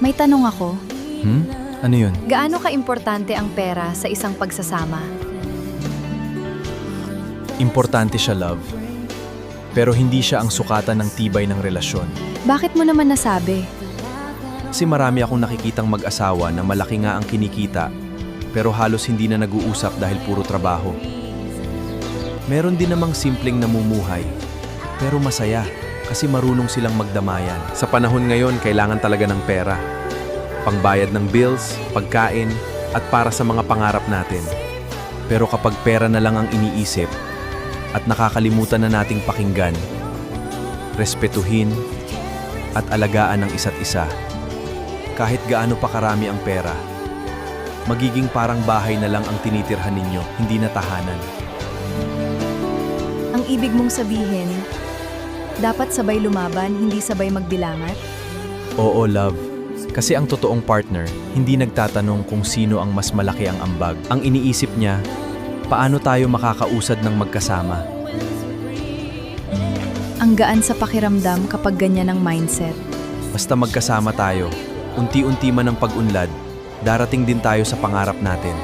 May tanong ako. Ano yun? Gaano ka-importante ang pera sa isang pagsasama? Importante siya, love. Pero hindi siya ang sukatan ng tibay ng relasyon. Bakit mo naman nasabi? Kasi marami akong nakikitang mag-asawa na malaki nga ang kinikita, pero halos hindi na nag-uusap dahil puro trabaho. Meron din namang simpleng namumuhay, pero masaya kasi marunong silang magdamayan. Sa panahon ngayon, kailangan talaga ng pera. Pangbayad ng bills, pagkain, at para sa mga pangarap natin. Pero kapag pera na lang ang iniisip, at nakakalimutan na nating pakinggan, respetuhin, at alagaan ng isa't isa, kahit gaano pa karami ang pera, magiging parang bahay na lang ang tinitirhan ninyo, hindi na tahanan. Ang ibig mong sabihin, dapat sabay lumaban, hindi sabay magbilangat? Oo, love. Kasi ang totoong partner, hindi nagtatanong kung sino ang mas malaki ang ambag. Ang iniisip niya, paano tayo makakausad ng magkasama? Ang gaan sa pakiramdam kapag ganyan ang mindset. Basta magkasama tayo, unti-unti man ang pag-unlad, darating din tayo sa pangarap natin.